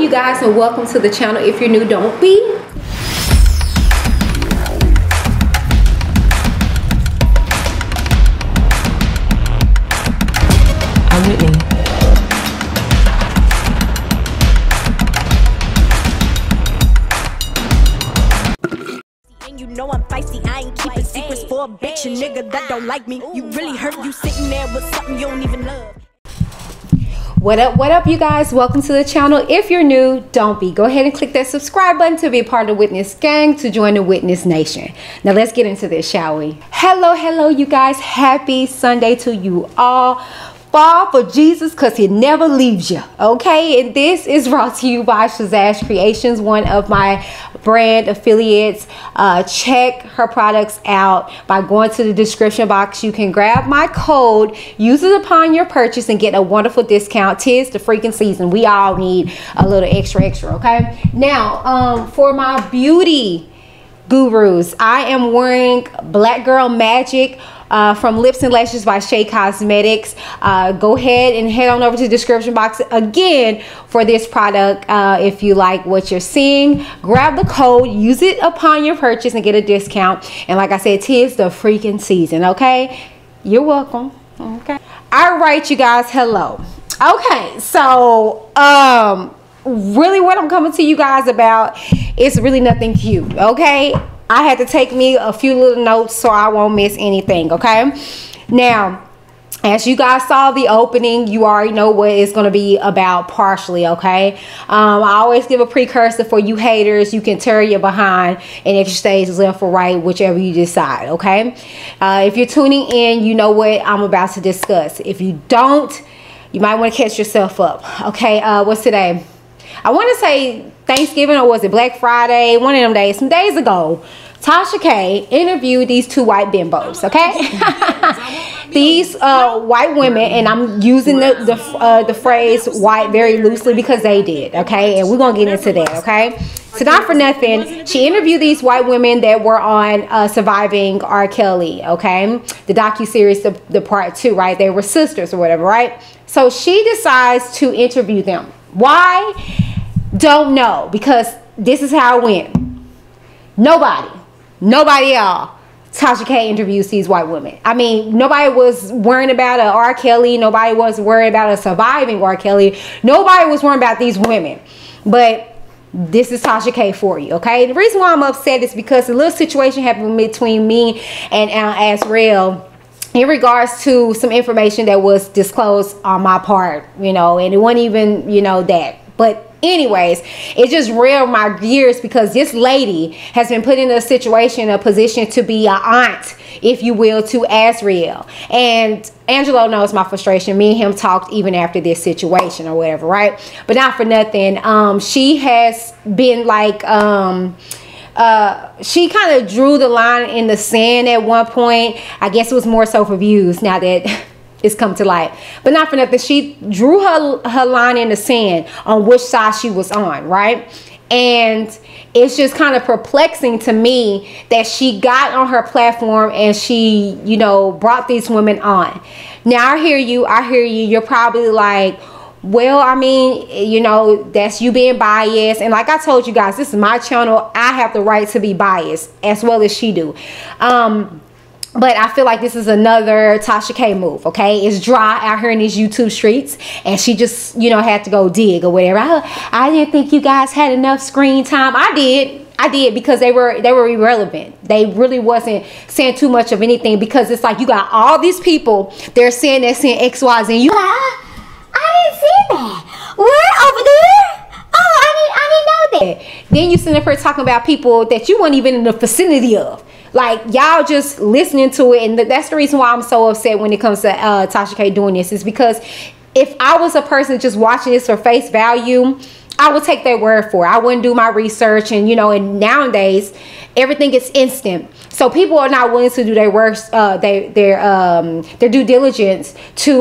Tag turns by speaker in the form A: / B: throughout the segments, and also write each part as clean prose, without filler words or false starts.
A: you guys, and welcome to the channel. If you're new, don't be.
B: I'm Whitney.
C: You know I'm feisty, I ain't keeping secrets for a bitch, a nigga that don't like me. You really hurt, you sitting there with something you don't even love.
A: What up, you guys? Welcome to the channel. If you're new, don't be. Go ahead and click that subscribe button to be a part of the Witness gang, to join the Witness Nation. Now let's get into this, shall we? Hello, you guys. Happy Sunday to you all. Fall for Jesus, because he never leaves you, okay? And this is brought to you by TashaK Creations, one of my brand affiliates. Check her products out by going to the description box. You can grab my code, use it upon your purchase, and get a wonderful discount. 'Tis the freaking season. We all need a little extra, okay? Now, for my beauty gurus, I am wearing Black Girl Magic from Lips and Lashes by Shea Cosmetics. Go ahead and head on over to the description box again for this product. If you like what you're seeing, grab the code, use it upon your purchase, and get a discount. And like I said, 'tis the freaking season, okay? You're welcome. Okay. All right, you guys. Hello. Okay, so really what I'm coming to you guys about is really nothing cute, okay? I had to take me a few little notes so I won't miss anything, okay? Now, as you guys saw the opening, you already know what it's going to be about partially, okay? I always give a precursor for you haters. You can tear your behind and extra stage left or right, whichever you decide, okay? If you're tuning in, you know what I'm about to discuss. If you don't, you might want to catch yourself up, okay? What's today? I want to say Thanksgiving, or was it Black Friday? One of them days, some days ago, TashaK interviewed these two white bimbos, okay? These white women, and I'm using the phrase white very loosely because they did, okay? And we're going to get into that, okay? So not for nothing, she interviewed these white women that were on Surviving R. Kelly, okay? The docuseries, the part 2, right? They were sisters or whatever, right? So she decides to interview them. Why? Don't know, because this is how it went. Nobody at all. TashaK interviews these white women. I mean, nobody was worrying about a R. Kelly. Nobody was worried about a Surviving R. Kelly. Nobody was worrying about these women. But this is TashaK for you, okay? The reason why I'm upset is because a little situation happened between me and Azrael in regards to some information that was disclosed on my part, you know, and it wasn't even, you know, that. But anyways, it just reeled my gears because this lady has been put in a situation, a position to be an aunt, if you will, to Azrael. And Angelo knows my frustration. Me and him talked even after this situation or whatever, right? But not for nothing. She has been like, she kind of drew the line in the sand at one point. I guess it was more so for views now that it's come to light. But not for nothing, she drew her line in the sand on which side she was on, right? And it's just kind of perplexing to me that she got on her platform and she, you know, brought these women on. Now I hear you. You're probably like, well, I mean, you know, that's you being biased. And like I told you guys, this is my channel. I have the right to be biased as well as she do. But I feel like this is another TashaK move, okay? It's dry out here in these YouTube streets, and she just, you know, had to go dig or whatever. I didn't think you guys had enough screen time. I did because they were irrelevant. They really wasn't saying too much of anything, because it's like you got all these people, they're saying X, Y, Z. You, I didn't see that. Where over there? Oh, I didn't know that. Then you sitting up here talking about people that you weren't even in the vicinity of. Like, y'all just listening to it, and that's the reason why I'm so upset when it comes to TashaK doing this, is because if I was a person just watching this for face value, I would take their word for it. I wouldn't do my research, and you know, and nowadays everything is instant, so people are not willing to do their work, their due diligence to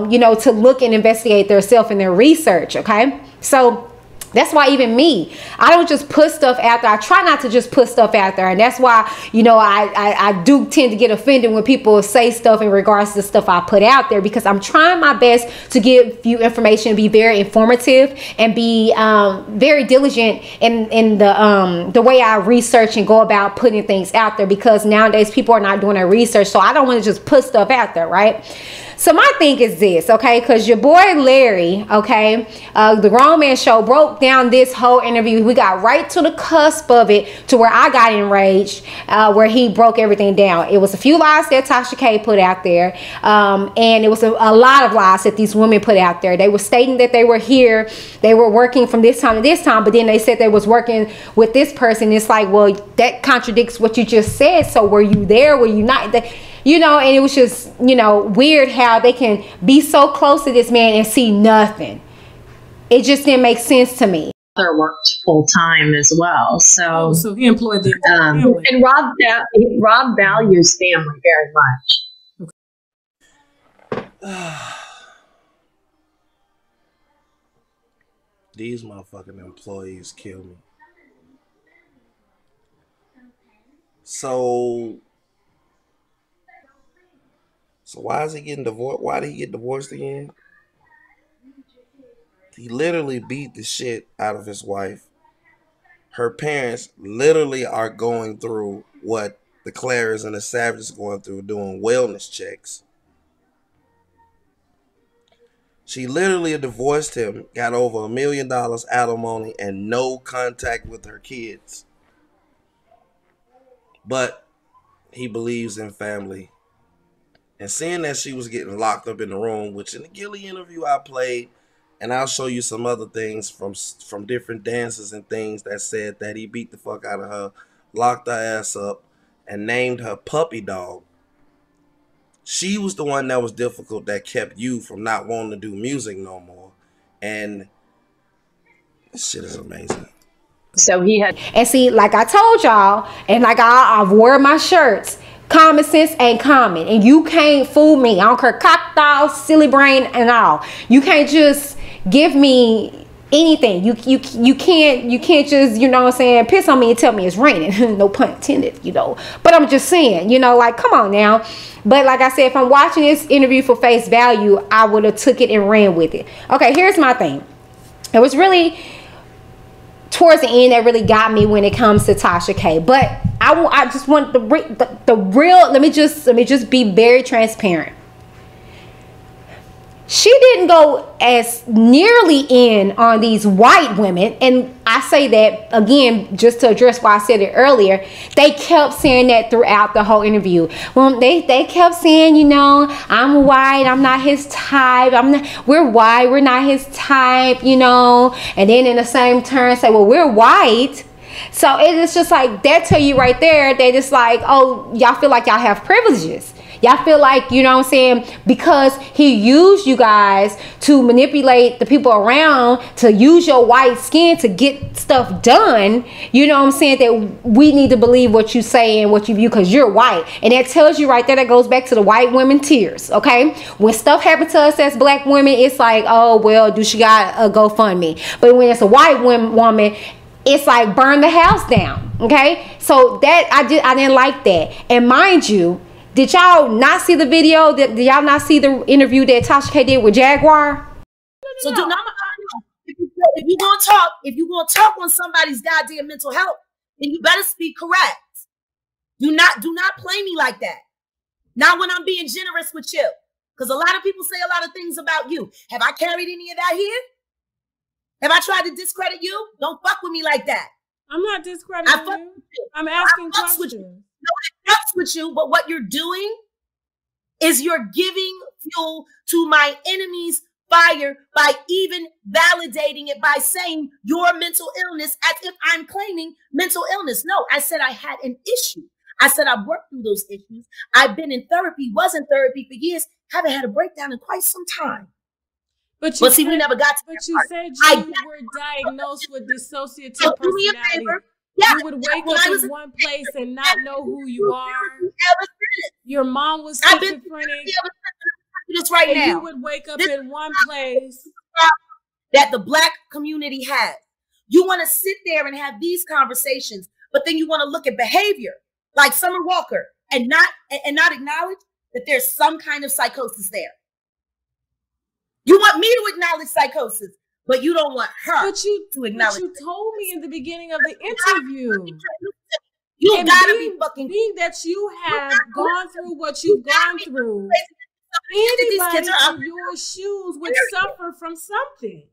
A: you know, to look and investigate themselves in their research, okay? So That's why even me, I don't just put stuff out there. I try not to just put stuff out there. And that's why, you know, I do tend to get offended when people say stuff in regards to stuff I put out there, because I'm trying my best to give you information, be very informative, and be very diligent in the way I research and go about putting things out there, because nowadays people are not doing their research. So I don't want to just put stuff out there, right? So my thing is this, okay, because your boy Larry, okay, the Grown Man Show broke down this whole interview. We got right to the cusp of it, to where I got enraged, where he broke everything down. It was a few lies that TashaK put out there, and it was a lot of lies that these women put out there. They were stating that they were here, they were working from this time to this time, but then they said they was working with this person. It's like, well, that contradicts what you just said. So were you there? Were you not? You know, and it was just, you know, weird how they can be so close to this man and see nothing. It just didn't make sense to me.
B: Father worked full time as well, so
D: he employed the family.
B: And Rob values family very much.
E: These motherfucking employees kill me. So why is he getting divorced? Why did he get divorced again? He literally beat the shit out of his wife. Her parents literally are going through what the Claras and the Savages are going through, doing wellness checks. She literally divorced him, got over $1 million alimony, and no contact with her kids. But he believes in family. And seeing that she was getting locked up in the room, which in the Gilly interview I played, and I'll show you some other things from different dances and things that said that he beat the fuck out of her, locked her ass up, and named her puppy dog. She was the one that was difficult, that kept you from not wanting to do music no more. And this shit is amazing.
B: So he had,
A: and see, like I told y'all, and like I've wore my shirts, common sense ain't common, and you can't fool me. I don't care, cocktail, silly brain, and all. You can't just give me anything. You can't just, you know what I'm saying, piss on me and tell me it's raining. No pun intended, you know. But I'm just saying, you know, like, come on now. But like I said, if I'm watching this interview for face value, I would have took it and ran with it. Okay, here's my thing. It was really towards the end that really got me when it comes to TashaK. But I just want the real. Let me just be very transparent. She didn't go as nearly in on these white women, and I say that again just to address why I said it earlier. They kept saying that throughout the whole interview. Well, they kept saying, you know, I'm white, I'm not his type. We're white, we're not his type, you know. And then in the same turn say, well, we're white. So it is just like that. Tell you right there that it's like, oh, y'all feel like y'all have privileges. Y'all feel like, you know what I'm saying, because he used you guys to manipulate the people around, to use your white skin to get stuff done. You know what I'm saying, that we need to believe what you say and what you view because you're white. And that tells you right there, that goes back to the white women tears, okay? When stuff happens to us as black women, it's like, oh, well, do she got a GoFundMe? But when it's a white woman, it's like burn the house down, okay? So that I didn't like that. And mind you, did y'all not see the video? Did y'all not see the interview that TashaK did with Jaguar?
D: So do not. If you gonna talk on somebody's goddamn mental health, then you better speak correct. Do not play me like that. Not when I'm being generous with you, because a lot of people say a lot of things about you. Have I carried any of that here? Have I tried to discredit you? Don't fuck with me like that.
F: I'm not discrediting you. I'm asking questions.
D: No, I fucks with you, but what you're doing is you're giving fuel to my enemy's fire by even validating it by saying your mental illness as if I'm claiming mental illness. No, I said I had an issue. I said I've worked through those issues. I've been in therapy, was in therapy for years, haven't had a breakdown in quite some time.
F: But see, we never got to that part. But you said you were diagnosed with dissociative personality. Yeah, you would wake up in one place and not know who you are. Your mom was schizophrenic.
D: Just right now,
F: you would wake up in one place
D: that the black community has. You want to sit there and have these conversations, but then you want to look at behavior like Summer Walker and not acknowledge that there's some kind of psychosis there. You want me to acknowledge psychosis, but you don't want her to acknowledge.
F: But you told me in the beginning of the interview.
D: You gotta be fucking.
F: Being that you have gone through what you've gone through, anybody in your shoes would suffer from something.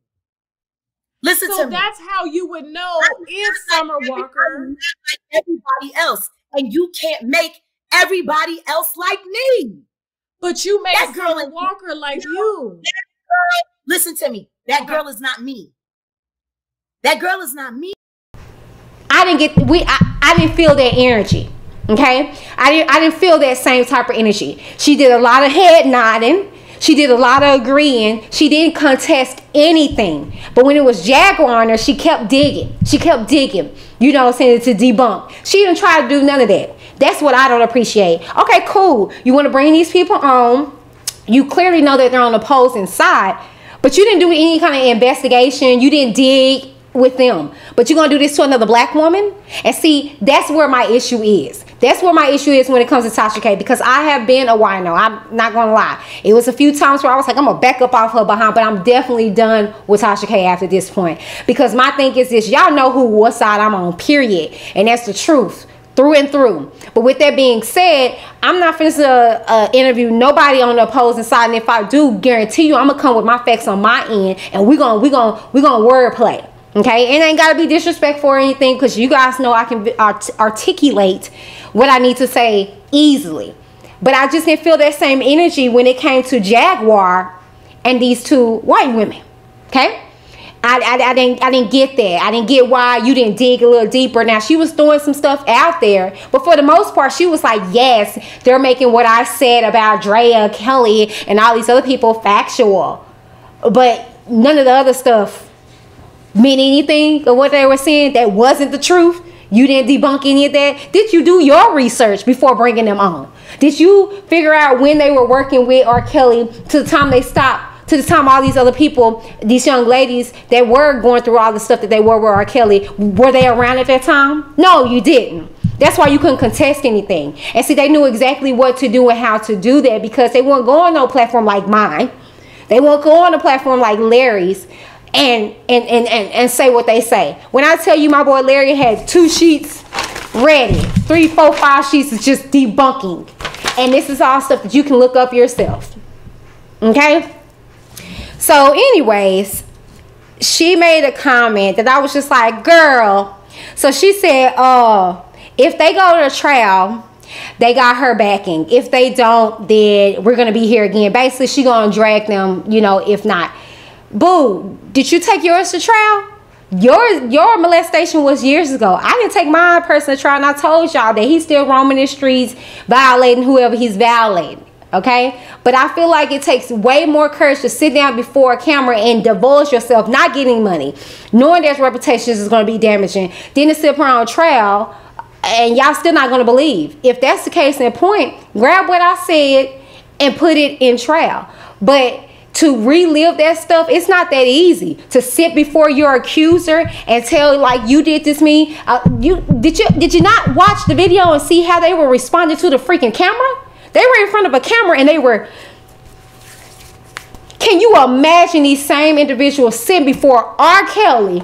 D: Listen to me.
F: So that's how you would know if Summer Walker,
D: like everybody else, and you can't make everybody else like me.
F: But you make Summer Walker like you.
D: Listen to me. That girl is not me. That girl is not me.
A: I didn't feel that energy. Okay, I didn't feel that same type of energy. She did a lot of head nodding. She did a lot of agreeing. She didn't contest anything. But when it was Jaguar on her, she kept digging. She kept digging, you know what I'm saying, to debunk. She didn't try to do none of that. That's what I don't appreciate. Okay, cool. You want to bring these people on. You clearly know that they're on the opposing side, but you didn't do any kind of investigation. You didn't dig with them. But you're going to do this to another black woman? And see, that's where my issue is. That's where my issue is when it comes to TashaK, because I have been a wino. I'm not going to lie. It was a few times where I was like, I'm going to back up off her behind, but I'm definitely done with TashaK after this point. Because my thing is this, y'all know what side I'm on, period. And that's the truth. Through and through. But with that being said, I'm not finna interview nobody on the opposing side, and if I do, guarantee you I'm gonna come with my facts on my end, and we're gonna wordplay. Okay, it ain't gotta be disrespectful or anything, because you guys know I can articulate what I need to say easily. But I just didn't feel that same energy when it came to Jaguar and these two white women. Okay. I didn't get that. I didn't get why you didn't dig a little deeper. Now, she was throwing some stuff out there, but for the most part, she was like, yes, they're making what I said about Drea, Kelly, and all these other people factual. But none of the other stuff meant anything of what they were saying that wasn't the truth. You didn't debunk any of that. Did you do your research before bringing them on? Did you figure out when they were working with R. Kelly to the time they stopped? To the time all these other people, these young ladies that were going through all the stuff that they were with R. Kelly, were they around at that time? No, you didn't. That's why you couldn't contest anything. And see, they knew exactly what to do and how to do that, because they wouldn't go on no platform like mine. They won't go on a platform like Larry's and say what they say. When I tell you my boy Larry had 2 sheets ready, 3, 4, 5 sheets is just debunking. And this is all stuff that you can look up yourself. Okay? So anyways, she made a comment that I was just like, girl. So she said, if they go to trial, they got her backing. If they don't, then we're going to be here again. Basically, she going to drag them, you know, if not. Boo, did you take yours to trial? Your molestation was years ago. I didn't take my person to trial, and I told y'all that he's still roaming the streets, violating whoever he's violating. Okay, but I feel like it takes way more courage to sit down before a camera and divulge yourself, not getting money, knowing there's reputations is going to be damaging, then to sit around trial and y'all still not going to believe. If that's the case in point, grab what I said and put it in trial. But to relive that stuff, it's not that easy to sit before your accuser and tell, like, you did this me. Did you not watch the video and see how they were responding to the freaking camera? They were in front of a camera and they were, can you imagine these same individuals sitting before R. Kelly,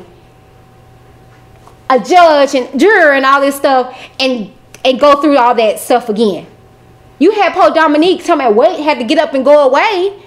A: a judge and juror and all this stuff, and go through all that stuff again? You had Poe Dominique talking about wait, had to get up and go away.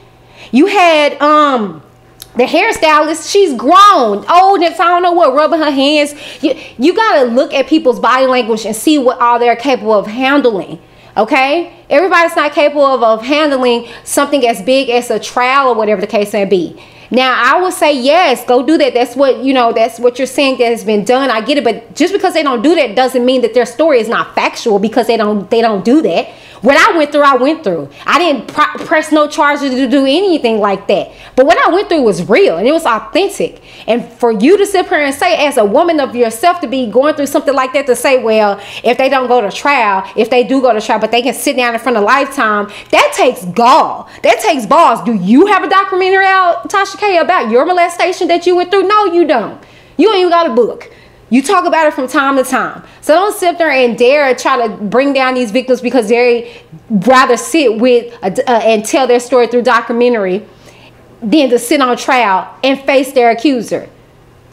A: You had the hairstylist, she's grown, old, and I don't know what, rubbing her hands. You got to look at people's body language and see what all they're capable of handling. Okay, everybody's not capable of handling something as big as a trial or whatever the case may be. Now, I would say yes, go do that. That's what, you know, that's what you're saying that has been done. I get it, but just because they don't do that doesn't mean that their story is not factual, because they don't do that. What I went through, I went through. I didn't press no charges to do anything like that. But what I went through was real and it was authentic. And for you to sit here and say, as a woman of yourself, to be going through something like that, to say, well, if they don't go to trial, if they do go to trial, but they can sit down in front of Lifetime, that takes gall. That takes balls. Do you have a documentary out, TashaK, about your molestation that you went through? No, you don't. You don't even got a book. You talk about it from time to time. So don't sit there and dare try to bring down these victims because they rather sit with and tell their story through documentary than to sit on trial and face their accuser.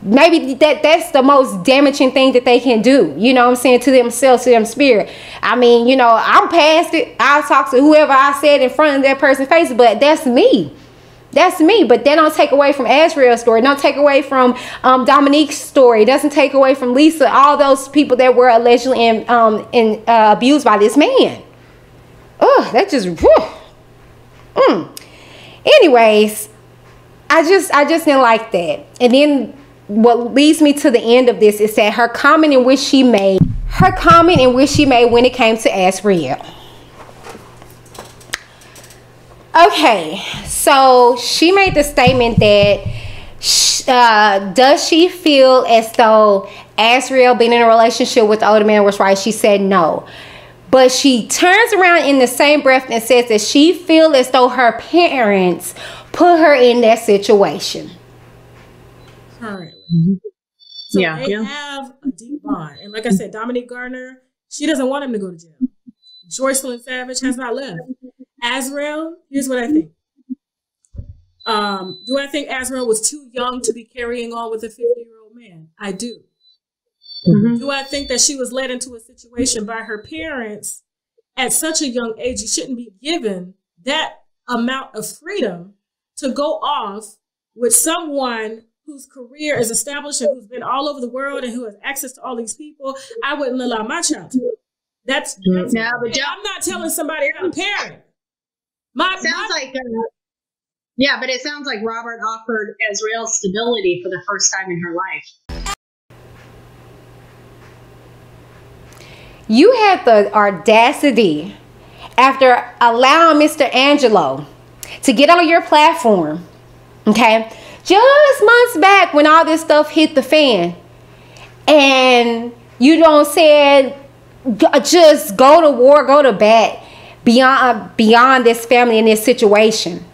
A: Maybe that's the most damaging thing that they can do, you know what I'm saying, to themselves, to their spirit. I mean, you know, I'm past it. I'll talk to whoever I said in front of that person's face, but that's me. That's me. But that don't take away from Azriel's story. Don't take away from Dominique's story. It doesn't take away from Lisa, all those people that were allegedly abused by this man. Oh, that just... Anyways, I just didn't like that. And then what leads me to the end of this is that her comment in which she made when it came to Azriel. Okay, so she made the statement that does she feel as though Azriel being in a relationship with the older man was right? She said no. But she turns around in the same breath and says that she feels as though her parents put her in that situation.
F: Currently. So they have a deep bond. And like I said, Dominique Gardner, she doesn't want him to go to jail. Joycelyn Savage has not left. Azriel, here's what I think. Do I think Azriel was too young to be carrying on with a 50-year-old man? I do. Do I think that she was led into a situation by her parents at such a young age? You shouldn't be given that amount of freedom to go off with someone whose career is established and who's been all over the world and who has access to all these people. I wouldn't allow my child to. That's no, but I'm not telling somebody how to parent.
B: But it sounds like Robert offered Azriel stability for the first time in her life.
A: You had the audacity, after allowing Mr. Angelo to get on your platform, okay, just months back when all this stuff hit the fan, and you don't say just go to war, go to bat beyond this family and this situation.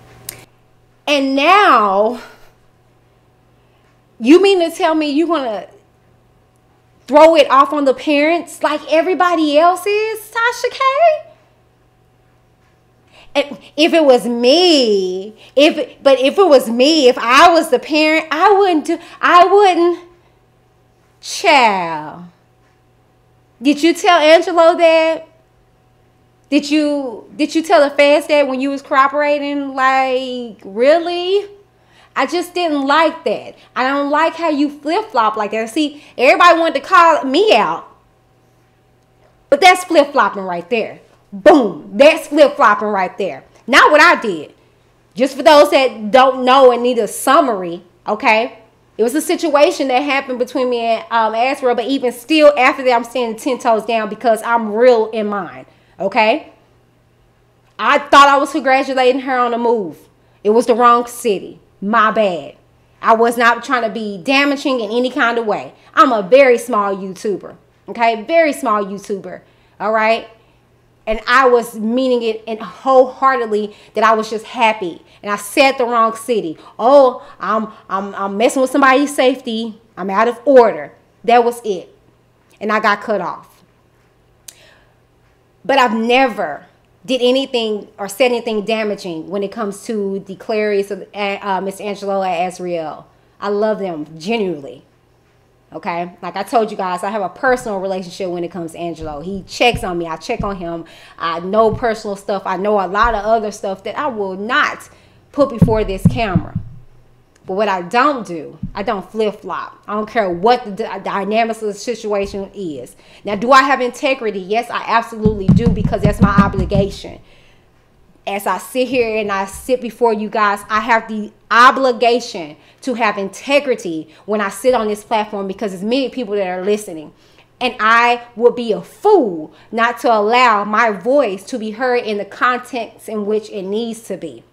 A: And now you mean to tell me you're gonna throw it off on the parents like everybody else is, TashaK? If it was me, if I was the parent, I wouldn't. Child. Did you tell Angelo that? Did you tell the feds that when you was cooperating? Like, really? I just didn't like that. I don't like how you flip-flop like that. See, everybody wanted to call me out. But that's flip-flopping right there. Boom. That's flip-flopping right there. Not what I did. Just for those that don't know and need a summary, okay? It was a situation that happened between me and Azriel, but even still after that, I'm standing 10 toes down because I'm real in mine, okay? I thought I was congratulating her on the move. It was the wrong city. My bad. I was not trying to be damaging in any kind of way. I'm a very small YouTuber, okay? Very small YouTuber, all right? And I was meaning it and wholeheartedly that I was just happy. And I said the wrong city. Oh, I'm messing with somebody's safety. I'm out of order. That was it. And I got cut off. But I've never did anything or said anything damaging when it comes to the Clarice of Miss Angelo and Azriel. I love them genuinely. Okay, like I told you guys, I have a personal relationship when it comes to Angelo. He checks on me. I check on him. I know personal stuff. I know a lot of other stuff that I will not put before this camera. But what I don't do, I don't flip-flop. I don't care what the dynamics of the situation is. Now, do I have integrity? Yes, I absolutely do, because that's my obligation. As I sit here and I sit before you guys, I have the obligation to have integrity when I sit on this platform, because there's many people that are listening. And I would be a fool not to allow my voice to be heard in the context in which it needs to be.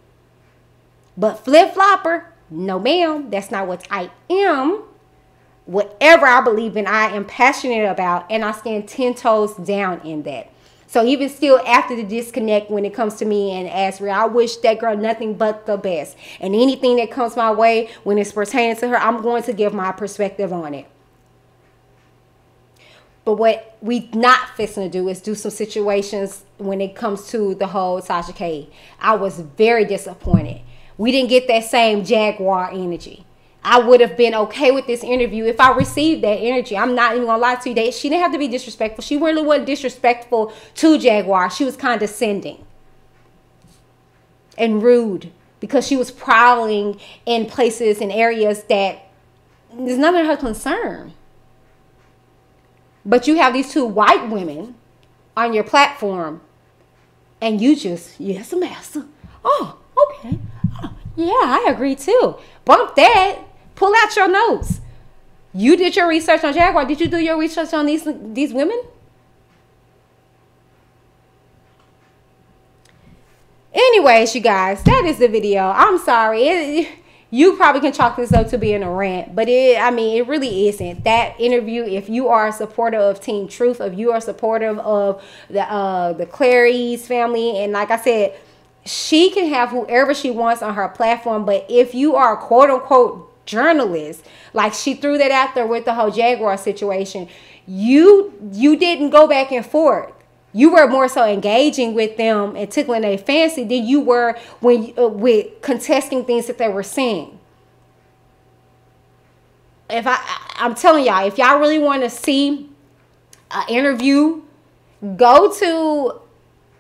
A: But flip-flopper, no ma'am, that's not what I am. Whatever I believe in, I am passionate about, and I stand 10 toes down in that. So even still after the disconnect, when it comes to me and Azriel, I wish that girl nothing but the best. And anything that comes my way when it's pertaining to her, I'm going to give my perspective on it. But what we not fixing to do is do some situations when it comes to the whole TashaK. I was very disappointed. We didn't get that same Jaguar energy. I would have been okay with this interview if I received that energy. I'm not even gonna lie to you. She didn't have to be disrespectful. She really wasn't disrespectful to Jaguar. She was condescending and rude because she was prowling in places and areas that is none of her concern. But you have these two white women on your platform and you just, yes, master. Oh, okay. Oh, yeah, I agree too. Bump that. Pull out your notes. You did your research on Jaguar. Did you do your research on these women? Anyways, you guys, that is the video. I'm sorry. You probably can chalk this up to being a rant, but I mean, it really isn't. That interview, if you are a supporter of Team Truth, if you are supportive of the Clary's family, and like I said, she can have whoever she wants on her platform, but if you are a quote-unquote journalist, like she threw that out there with the whole Jaguar situation, you didn't go back and forth. You were more so engaging with them and tickling their fancy than you were when with contesting things that they were saying. If I'm telling y'all, if y'all really want to see an interview, go to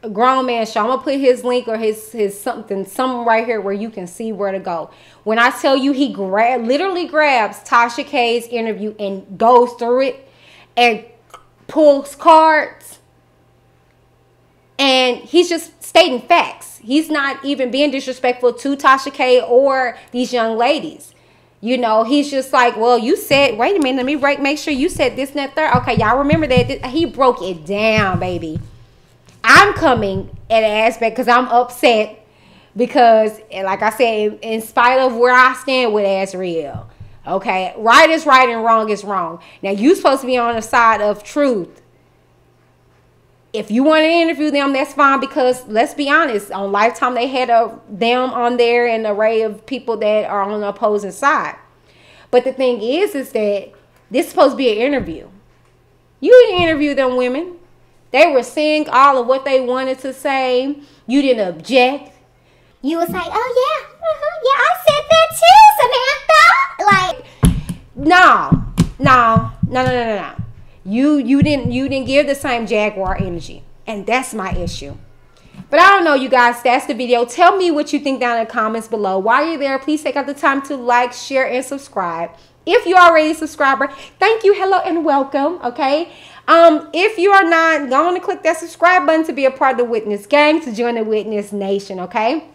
A: a Grown Man Show. I'm gonna put his link or his something right here where you can see where to go. When I tell you, he literally grabs TashaK's interview and goes through it and pulls cards. And he's just stating facts. He's not even being disrespectful to TashaK or these young ladies. You know, he's just like, well, you said, wait a minute, let me make sure you said this and that third. Okay, y'all remember that? He broke it down, baby. I'm coming at an aspect because I'm upset because, like I said, in spite of where I stand with Azriel, okay, right is right and wrong is wrong. Now, you're supposed to be on the side of truth. If you want to interview them, that's fine, because let's be honest, on Lifetime they had them on there, an array of people that are on the opposing side. But the thing is that this is supposed to be an interview. You didn't interview them women. They were saying all of what they wanted to say. You didn't object. You was like, oh yeah, I said that too, Samantha. Like, no. You didn't give the same Jaguar energy, and that's my issue. But I don't know, you guys. That's the video. Tell me what you think down in the comments below. While you're there, please take out the time to like, share, and subscribe. If you're already a subscriber, thank you, hello, and welcome. Okay. If you are not, go on and click that subscribe button to be a part of the Witness gang, to join the Witness Nation. Okay.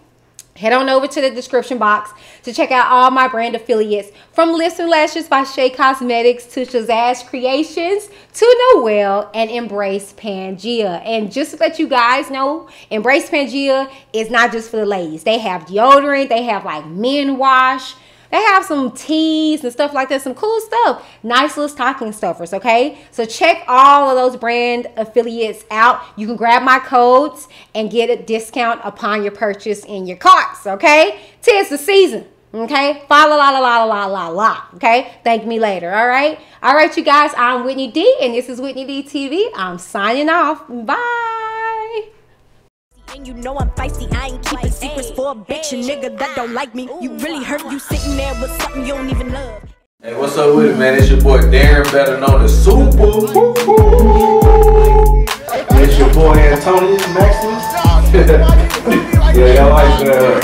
A: Head on over to the description box to check out all my brand affiliates, from Lips and Lashes by Shea Cosmetics to Shazazz Creations to Noelle and Embrace Pangea. And just to let you guys know, Embrace Pangea is not just for the ladies. They have deodorant, they have like men wash, they have some teas and stuff like that, some cool stuff. Nice little stocking stuffers, okay? So check all of those brand affiliates out. You can grab my codes and get a discount upon your purchase in your carts, okay? 'Tis the season, okay? Fa la la la la la la la, okay? Thank me later, all right? All right, you guys, I'm Whitney D, and this is Whitney D TV. I'm signing off. Bye.
C: And you know I'm feisty, I ain't keeping secrets for a bitch, a nigga that don't like me. You really hurt, you sitting there with something you don't even love.
G: Hey, what's up with it, man? It's your boy Darren, better known as Super. It's your boy Antonius Maximus. Yeah, y'all like that.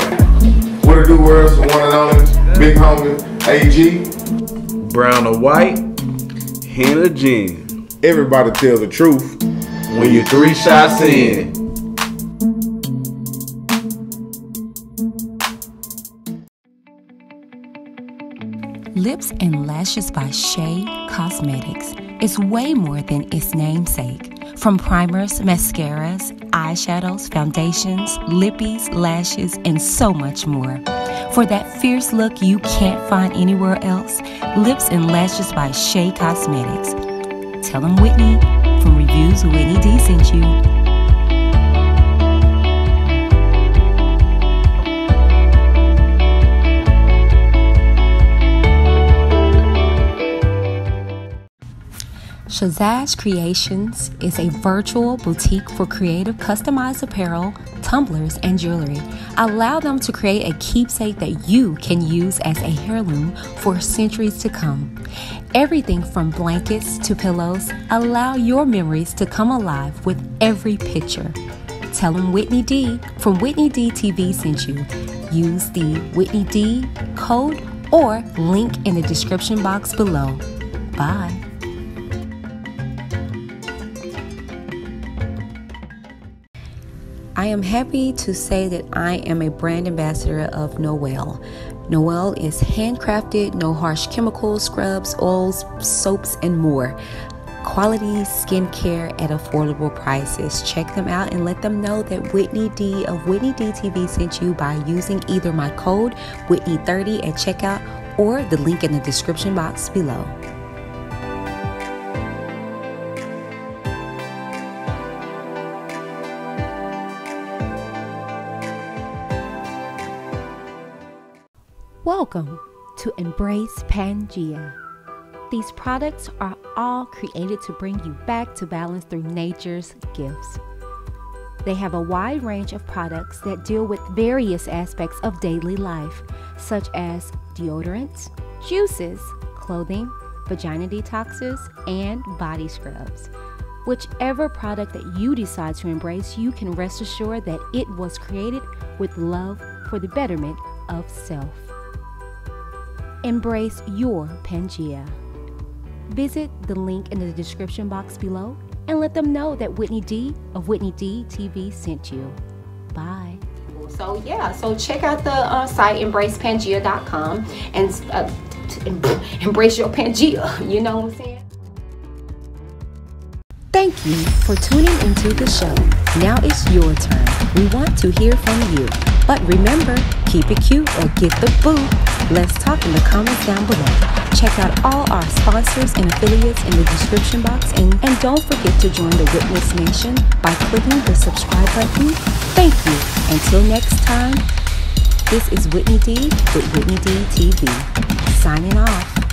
G: What it do, words, one and only, big homie, AG.
H: Brown or white, hen or gin.
G: Everybody tell the truth
H: when you're 3 shots in.
I: Lips and Lashes by Shea Cosmetics is way more than its namesake. From primers, mascaras, eyeshadows, foundations, lippies, lashes, and so much more. For that fierce look you can't find anywhere else, Lips and Lashes by Shea Cosmetics. Tell them Whitney from Reviews with Whitney D sent you. Shazaj Creations is a virtual boutique for creative customized apparel, tumblers, and jewelry. Allow them to create a keepsake that you can use as a heirloom for centuries to come. Everything from blankets to pillows, allow your memories to come alive with every picture. Tell them Whitney D from Whitney D TV sent you. Use the Whitney D code or link in the description box below. Bye. I am happy to say that I am a brand ambassador of Noel. Noel is handcrafted, no harsh chemicals, scrubs, oils, soaps, and more. Quality skincare at affordable prices. Check them out and let them know that Whitney D of Whitney D TV sent you by using either my code Whitney30 at checkout or the link in the description box below. Welcome to Embrace Pangea. These products are all created to bring you back to balance through nature's gifts. They have a wide range of products that deal with various aspects of daily life, such as deodorants, juices, clothing, vagina detoxes, and body scrubs. Whichever product that you decide to embrace, you can rest assured that it was created with love for the betterment of self. Embrace your Pangea. Visit the link in the description box below and let them know that Whitney D of Whitney D TV sent you. Bye. So yeah, so check out the site embracepangea.com and embrace your Pangea. You know what I'm saying? Thank you for tuning into the show. Now it's your turn. We want to hear from you. But remember, keep it cute or get the boot. Let's talk in the comments down below. Check out all our sponsors and affiliates in the description box. And don't forget to join the Witness Nation by clicking the subscribe button. Thank you. Until next time, this is Whitney D with Whitney D TV. Signing off.